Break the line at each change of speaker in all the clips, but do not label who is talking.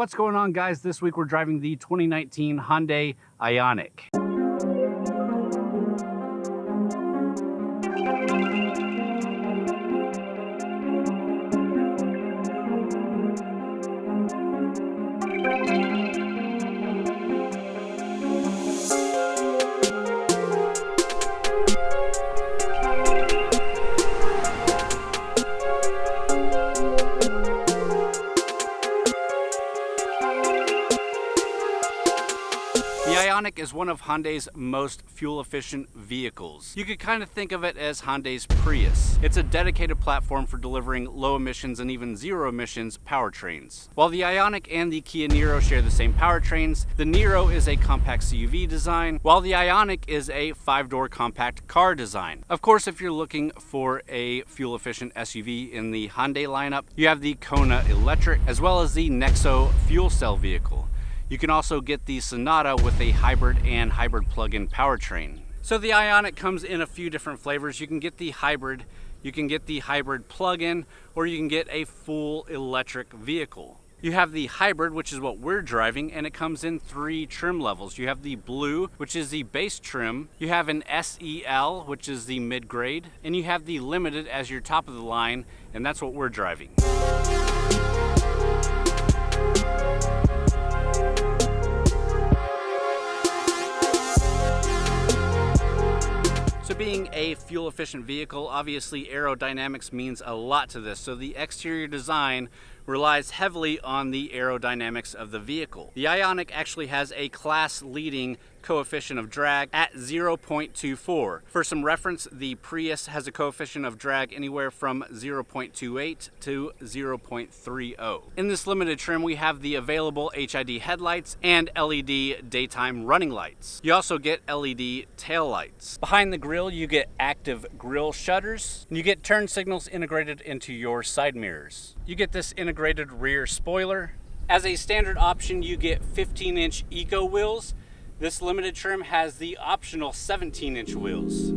What's going on, guys? This week we're driving the 2019 Hyundai Ioniq. The Ioniq is one of Hyundai's most fuel-efficient vehicles. You could kind of think of it as Hyundai's Prius. It's a dedicated platform for delivering low emissions and even zero emissions powertrains. While the Ioniq and the Kia Niro share the same powertrains, the Niro is a compact CUV design, while the Ioniq is a 5-door compact car design. Of course, if you're looking for a fuel-efficient SUV in the Hyundai lineup, you have the Kona Electric, as well as the Nexo Fuel Cell vehicle. You can also get the Sonata with a hybrid and hybrid plug-in powertrain. So the Ioniq comes in a few different flavors. You can get the hybrid, you can get the hybrid plug-in, or you can get a full electric vehicle. You have the hybrid, which is what we're driving, and it comes in 3 trim levels. You have the blue, which is the base trim. You have an SEL, which is the mid-grade, and you have the limited as your top of the line, and that's what we're driving. So being a fuel-efficient vehicle, obviously aerodynamics means a lot to this. So the exterior design relies heavily on the aerodynamics of the vehicle. The Ioniq actually has a class-leading coefficient of drag at 0.24. For some reference, the Prius has a coefficient of drag anywhere from 0.28 to 0.30. In this limited trim, we have the available HID headlights and LED daytime running lights. You also get LED tail lights. Behind the grille, you get active grille shutters, and you get turn signals integrated into your side mirrors. You get this integrated rear spoiler. As a standard option, you get 15-inch Eco wheels. This limited trim has the optional 17-inch wheels.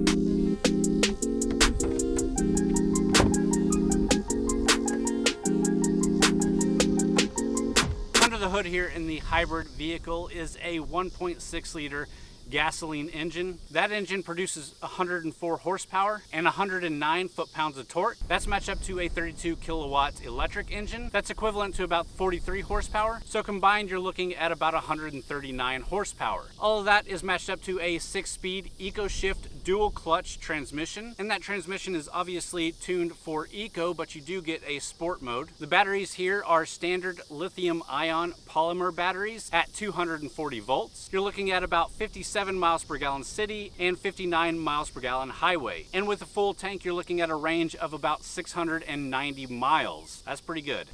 Under the hood here in the hybrid vehicle is a 1.6 liter gasoline engine. That engine produces 104 horsepower and 109 foot-pounds of torque. That's matched up to a 32 kilowatt electric engine. That's equivalent to about 43 horsepower. So combined, you're looking at about 139 horsepower. All of that is matched up to a 6-speed ecoShift dual clutch transmission. And that transmission is obviously tuned for eco, but you do get a sport mode. The batteries here are standard lithium-ion polymer batteries at 240 volts. You're looking at about 57 miles per gallon city and 59 miles per gallon highway. And with a full tank, you're looking at a range of about 690 miles. That's pretty good.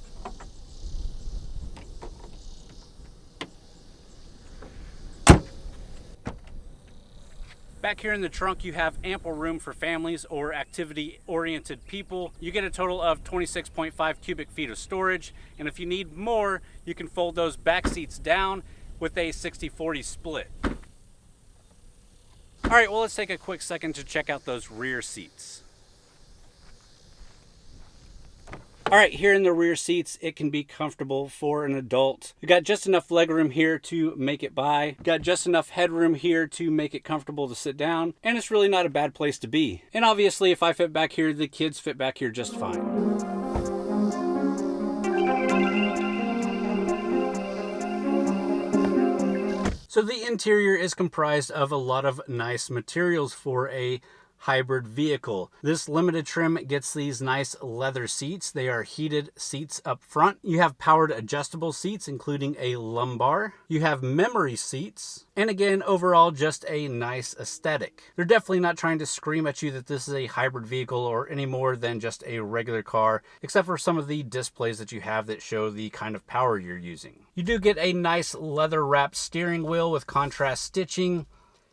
Back here in the trunk, you have ample room for families or activity-oriented people. You get a total of 26.5 cubic feet of storage, and if you need more, you can fold those back seats down with a 60-40 split. All right, well, let's take a quick second to check out those rear seats. All right, here in the rear seats, it can be comfortable for an adult. You got just enough legroom here to make it by. Got just enough headroom here to make it comfortable to sit down. And it's really not a bad place to be. And obviously, if I fit back here, the kids fit back here just fine. So the interior is comprised of a lot of nice materials for a hybrid vehicle. This limited trim gets these nice leather seats. They are heated seats up front. You have powered adjustable seats, including a lumbar. You have memory seats. And again, overall, just a nice aesthetic. They're definitely not trying to scream at you that this is a hybrid vehicle or any more than just a regular car, except for some of the displays that you have that show the kind of power you're using. You do get a nice leather wrapped steering wheel with contrast stitching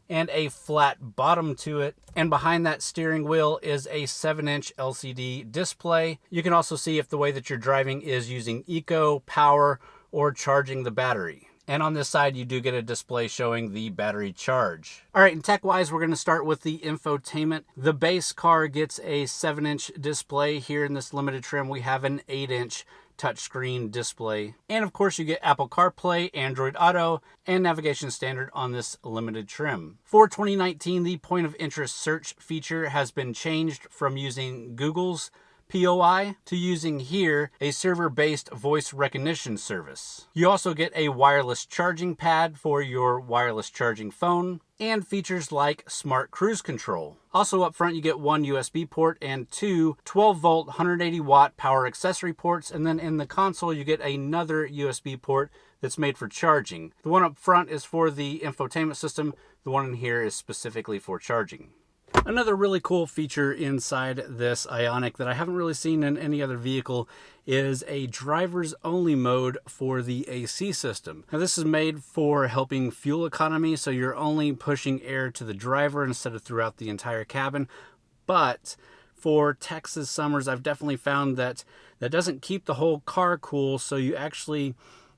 and a flat bottom to it. And behind that steering wheel is a 7-inch LCD display. You can also see if the way that you're driving is using eco, power, or charging the battery. And on this side, you do get a display showing the battery charge. All right, and tech-wise, we're gonna start with the infotainment. The base car gets a 7-inch display. Here in this limited trim, we have an 8-inch touchscreen display. And of course you get Apple CarPlay, Android Auto, and navigation standard on this limited trim. For 2019, the point of interest search feature has been changed from using Google's POI to using here a server-based voice recognition service. You also get a wireless charging pad for your wireless charging phone and features like smart cruise control. Also up front you get one USB port and two 12-volt 180-watt power accessory ports, and then in the console you get another USB port that's made for charging. The one up front is for the infotainment system, the one in here is specifically for charging. Another really cool feature inside this Ioniq that I haven't really seen in any other vehicle is a driver's only mode for the AC system. Now this is made for helping fuel economy, so you're only pushing air to the driver instead of throughout the entire cabin. But for Texas summers, I've definitely found that that doesn't keep the whole car cool, so you actually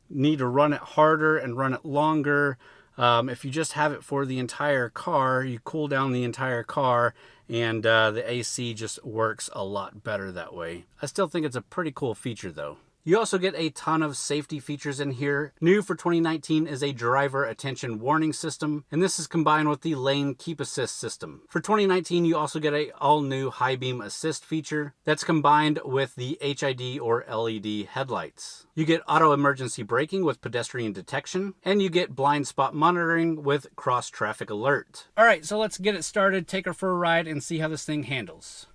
need to run it harder and run it longer. If you just have it for the entire car, you cool down the entire car, and the AC just works a lot better that way. I still think it's a pretty cool feature though. You also get a ton of safety features in here. New for 2019 is a driver attention warning system, and this is combined with the lane keep assist system. For 2019, you also get a all-new high beam assist feature that's combined with the HID or LED headlights. You get auto emergency braking with pedestrian detection, and you get blind spot monitoring with cross traffic alert. All right, so let's get it started, take her for a ride, and see how this thing handles.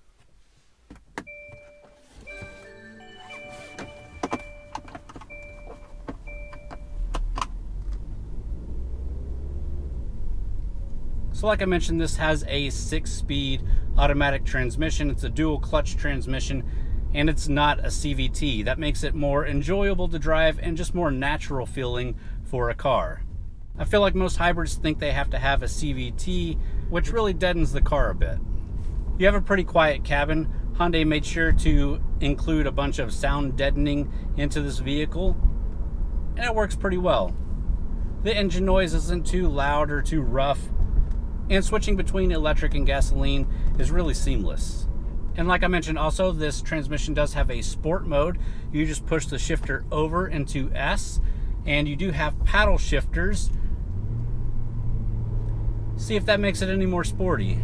So like I mentioned, this has a 6-speed automatic transmission. It's a dual clutch transmission, and it's not a CVT. That makes it more enjoyable to drive and just more natural feeling for a car. I feel like most hybrids think they have to have a CVT, which really deadens the car a bit. You have a pretty quiet cabin. Hyundai made sure to include a bunch of sound deadening into this vehicle, and it works pretty well. The engine noise isn't too loud or too rough, and switching between electric and gasoline is really seamless. And like I mentioned also, this transmission does have a sport mode. You just push the shifter over into S, and you do have paddle shifters. See if that makes it any more sporty.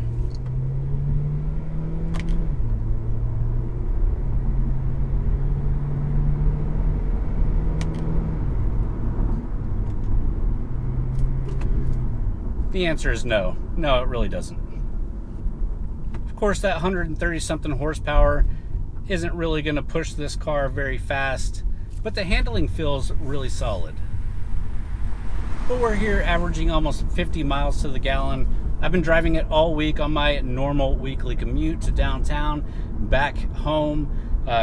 The answer is no. No, it really doesn't. Of course, that 130-something horsepower isn't really going to push this car very fast, but the handling feels really solid. But we're here averaging almost 50 miles to the gallon. I've been driving it all week on my normal weekly commute to downtown, back home,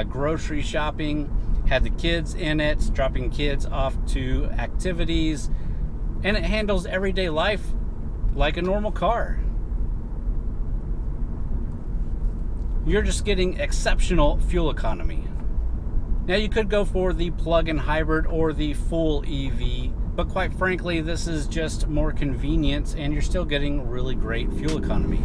grocery shopping, had the kids in it, dropping kids off to activities, and it handles everyday life like a normal car. You're just getting exceptional fuel economy. Now you could go for the plug-in hybrid or the full EV, but quite frankly, this is just more convenient and you're still getting really great fuel economy.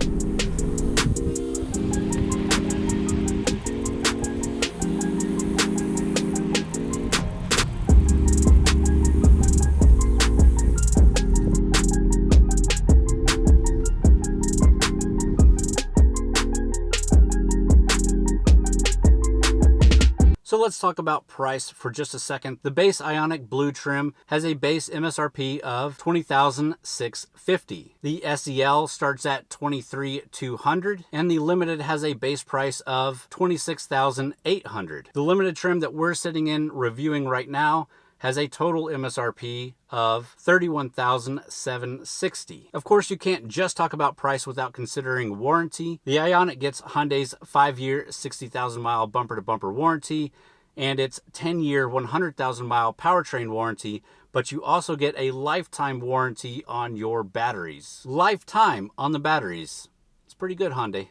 So let's talk about price for just a second. The base Ioniq Blue trim has a base MSRP of $20,650. The SEL starts at $23,200, and the Limited has a base price of $26,800. The Limited trim that we're sitting in reviewing right now has a total MSRP of $31,760. Of course, you can't just talk about price without considering warranty. The Ioniq gets Hyundai's 5-year, 60,000-mile bumper-to-bumper warranty and its 10-year, 100,000-mile powertrain warranty, but you also get a lifetime warranty on your batteries. Lifetime on the batteries. It's pretty good, Hyundai.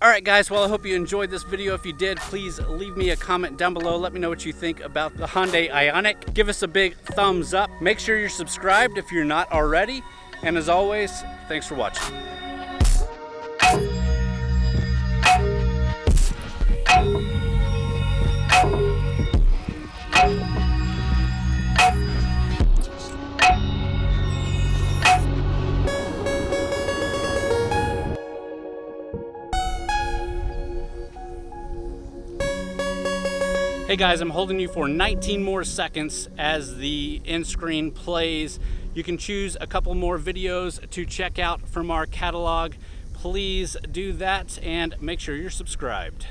Alright guys, well I hope you enjoyed this video. If you did, please leave me a comment down below. Let me know what you think about the Hyundai Ioniq. Give us a big thumbs up. Make sure you're subscribed if you're not already. And as always, thanks for watching. Hey guys, I'm holding you for 19 more seconds as the end screen plays. You can choose a couple more videos to check out from our catalog. Please do that and make sure you're subscribed.